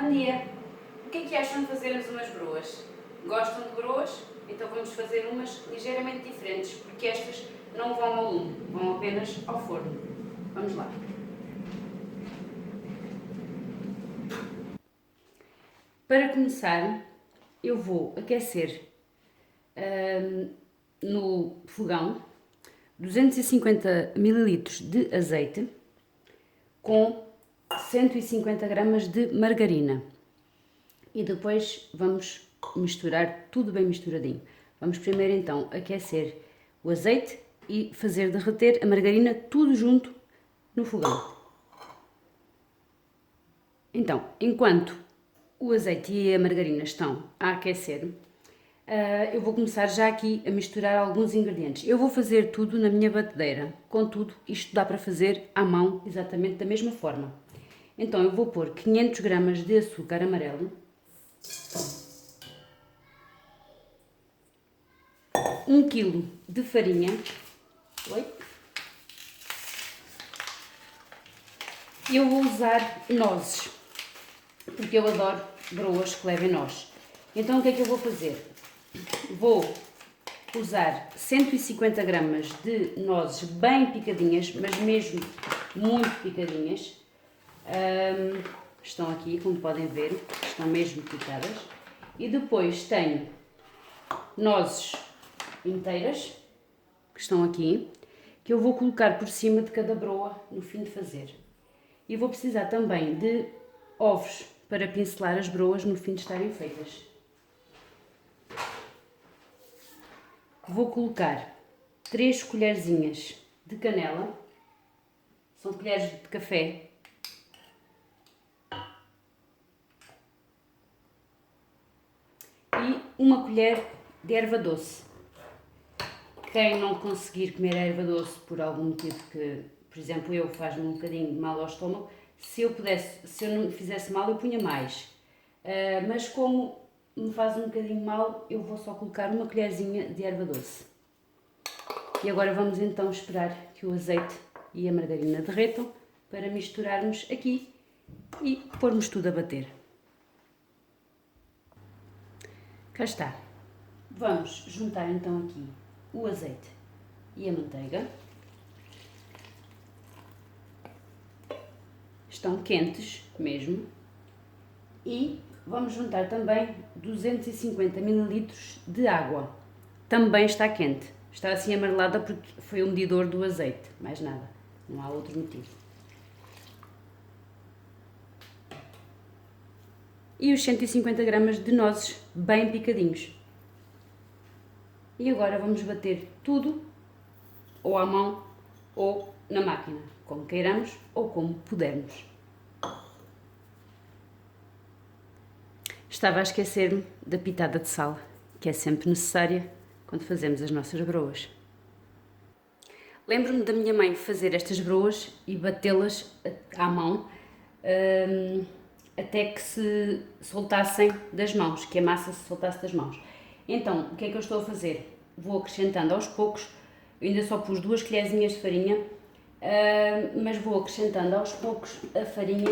Bom dia! O que é que acham de fazermos umas broas? Gostam de broas? Então vamos fazer umas ligeiramente diferentes, porque estas não vão ao lume, vão apenas ao forno. Vamos lá! Para começar, eu vou aquecer no fogão 250 ml de azeite com 150 gramas de margarina e depois vamos misturar tudo bem misturadinho. Vamos primeiro então aquecer o azeite e fazer derreter a margarina tudo junto no fogão. Então, enquanto o azeite e a margarina estão a aquecer, eu vou começar já aqui a misturar alguns ingredientes. Eu vou fazer tudo na minha batedeira, contudo isto dá para fazer à mão exatamente da mesma forma. Então eu vou pôr 500 gramas de açúcar amarelo, 1 kg de farinha, eu vou usar nozes, porque eu adoro broas que levem nozes. Então o que é que eu vou fazer? Vou usar 150 gramas de nozes bem picadinhas, mas mesmo muito picadinhas. Estão aqui, como podem ver, estão mesmo picadas. E depois tenho nozes inteiras, que estão aqui, que eu vou colocar por cima de cada broa no fim de fazer. E vou precisar também de ovos para pincelar as broas no fim de estarem feitas. Vou colocar 3 colherzinhas de canela, são colheres de café, e 1 colher de erva doce. Quem não conseguir comer a erva doce por algum motivo que, por exemplo, eu faz-me um bocadinho de mal ao estômago, se eu não me fizesse mal eu punha mais, mas como me faz um bocadinho mal, eu vou só colocar 1 colherzinha de erva doce. E agora vamos então esperar que o azeite e a margarina derretam para misturarmos aqui e pormos tudo a bater. Cá está. Vamos juntar então aqui o azeite e a manteiga. Estão quentes mesmo. E vamos juntar também 250 ml de água. Também está quente. Está assim amarelada porque foi o medidor do azeite, mais nada. Não há outro motivo. E os 150 gramas de nozes bem picadinhos. E agora vamos bater tudo, ou à mão, ou na máquina, como queiramos ou como pudermos. Estava a esquecer-me da pitada de sal, que é sempre necessária quando fazemos as nossas broas. Lembro-me da minha mãe fazer estas broas e batê-las à mão até que se soltassem das mãos, que a massa se soltasse das mãos. Então, o que é que eu estou a fazer? Vou acrescentando aos poucos, eu ainda só pus 2 colherzinhas de farinha, mas vou acrescentando aos poucos a farinha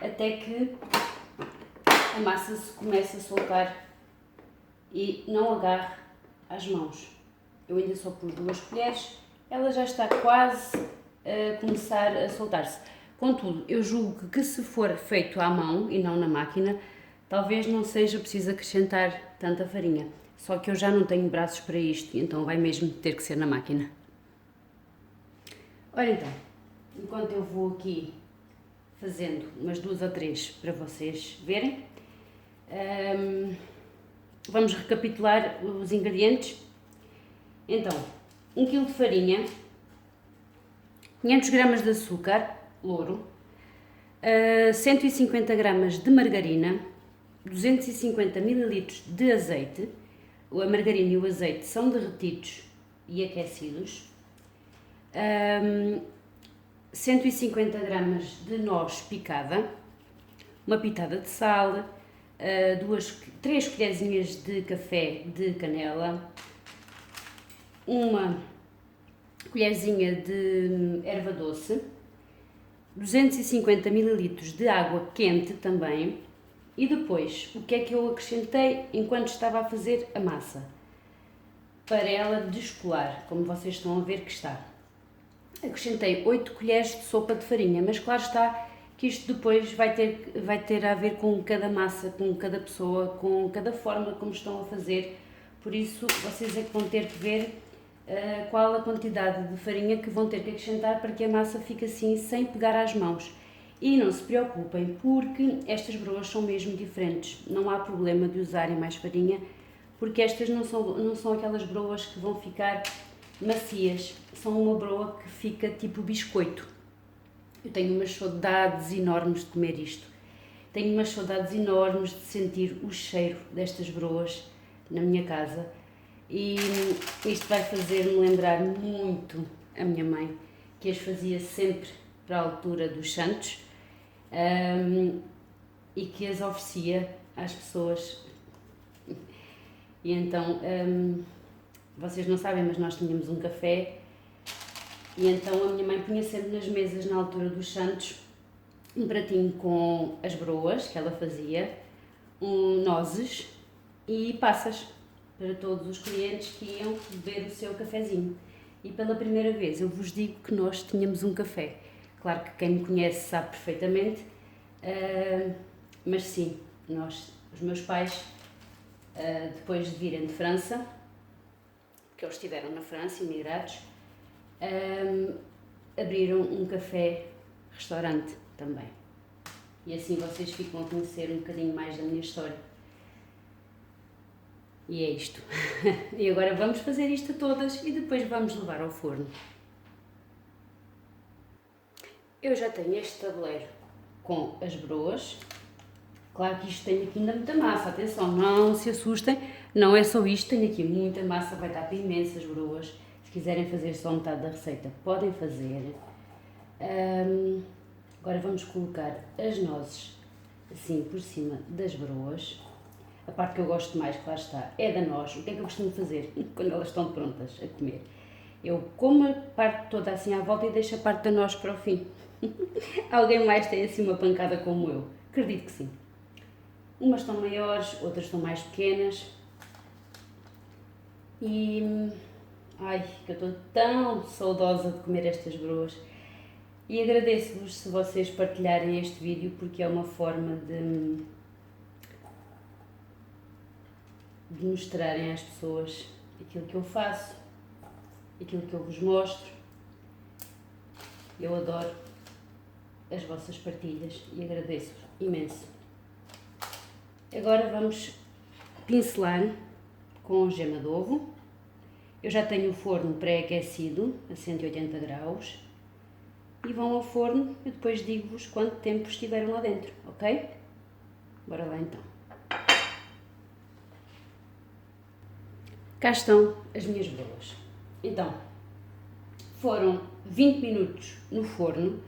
até que a massa se comece a soltar e não agarre às mãos. Eu ainda só pus 2 colheres, ela já está quase a começar a soltar-se. Contudo, eu julgo que se for feito à mão e não na máquina, talvez não seja preciso acrescentar tanta farinha. Só que eu já não tenho braços para isto, então vai mesmo ter que ser na máquina. Ora então, enquanto eu vou aqui fazendo umas 2 ou 3 para vocês verem, vamos recapitular os ingredientes. Então, 1 kg de farinha, 500 gramas de açúcar louro, 150 gramas de margarina, 250 ml de azeite. A margarina e o azeite são derretidos e aquecidos, 150 gramas de noz picada, uma pitada de sal, 3 colherzinhas de café de canela, 1 colherzinha de erva doce, 250 ml de água quente também, E depois, o que é que eu acrescentei enquanto estava a fazer a massa? Para ela descolar, como vocês estão a ver que está. Acrescentei 8 colheres de sopa de farinha, mas claro está que isto depois vai ter a ver com cada massa, com cada pessoa, com cada forma como estão a fazer. Por isso, vocês é que vão ter que ver qual a quantidade de farinha que vão ter que acrescentar para que a massa fique assim, sem pegar às mãos. E não se preocupem, porque estas broas são mesmo diferentes. Não há problema de usarem mais farinha, porque estas não são aquelas broas que vão ficar macias. São uma broa que fica tipo biscoito. Eu tenho umas saudades enormes de comer isto. Tenho umas saudades enormes de sentir o cheiro destas broas na minha casa. E isto vai fazer-me lembrar muito a minha mãe, que as fazia sempre para a altura dos santos, e que as oferecia às pessoas. E então, vocês não sabem, mas nós tínhamos um café, e então a minha mãe punha sempre nas mesas, na altura dos santos, um pratinho com as broas que ela fazia, nozes e passas para todos os clientes que iam beber o seu cafezinho. E pela primeira vez eu vos digo que nós tínhamos um café. Claro que quem me conhece sabe perfeitamente, mas sim, os meus pais, depois de virem de França, porque eles estiveram na França, imigrados, abriram um café-restaurante também. E assim vocês ficam a conhecer um bocadinho mais da minha história. E é isto. E agora vamos fazer isto a todas e depois vamos levar ao forno. Eu já tenho este tabuleiro com as broas. Claro que isto tem aqui ainda muita massa, atenção, não se assustem, não é só isto, tem aqui muita massa, vai dar para imensas broas. Se quiserem fazer só metade da receita, podem fazer. Agora vamos colocar as nozes assim por cima das broas. A parte que eu gosto mais, claro está, é da noz. O que é que eu costumo fazer quando elas estão prontas a comer? Eu como a parte toda assim à volta e deixo a parte da noz para o fim. Alguém mais tem assim uma pancada como eu? Acredito que sim. Umas estão maiores, outras estão mais pequenas. E... ai, que eu estou tão saudosa de comer estas broas. E agradeço-vos se vocês partilharem este vídeo, porque é uma forma de mostrarem às pessoas aquilo que eu faço, aquilo que eu vos mostro. Eu adoro as vossas partilhas e agradeço-vos imenso. Agora vamos pincelar com gema de ovo. Eu já tenho o forno pré-aquecido a 180 graus e vão ao forno. Eu depois digo-vos quanto tempo estiveram lá dentro, ok? Bora lá então. Cá estão as minhas broas. Então, foram 20 minutos no forno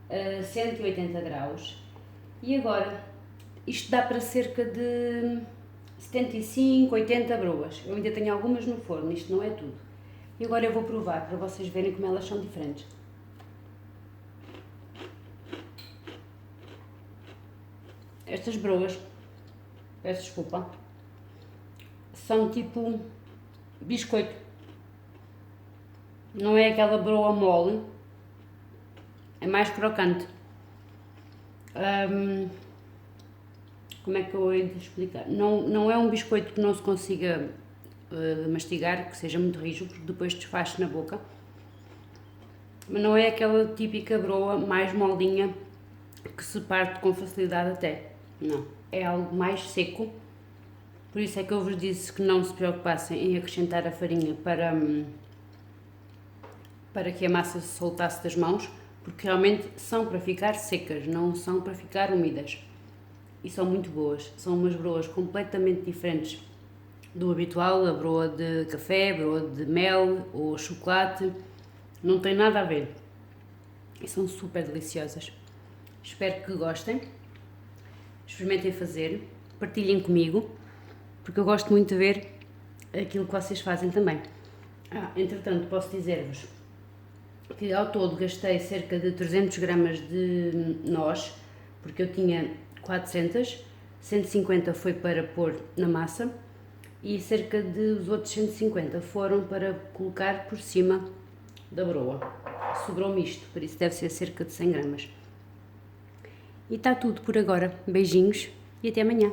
a 180 graus e agora isto dá para cerca de 75, 80 broas. Eu ainda tenho algumas no forno, isto não é tudo. E agora eu vou provar para vocês verem como elas são diferentes. Estas broas, peço desculpa, são tipo biscoito. Não é aquela broa mole, é mais crocante. Como é que eu hei de explicar? Não é um biscoito que não se consiga mastigar, que seja muito rijo, porque depois desfaz na boca. Mas não é aquela típica broa mais molinha que se parte com facilidade até. Não, é algo mais seco. Por isso é que eu vos disse que não se preocupassem em acrescentar a farinha para que a massa se soltasse das mãos, porque realmente são para ficar secas, não são para ficar úmidas. E são muito boas, são umas broas completamente diferentes do habitual, a broa de café, a broa de mel ou chocolate, não tem nada a ver. E são super deliciosas. Espero que gostem, experimentem fazer, partilhem comigo, porque eu gosto muito de ver aquilo que vocês fazem também. Entretanto, posso dizer-vos que ao todo gastei cerca de 300 gramas de noz, porque eu tinha 400, 150 foi para pôr na massa e cerca dos outros 150 foram para colocar por cima da broa. Sobrou-me isto, por isso deve ser cerca de 100 gramas. E está tudo por agora. Beijinhos e até amanhã.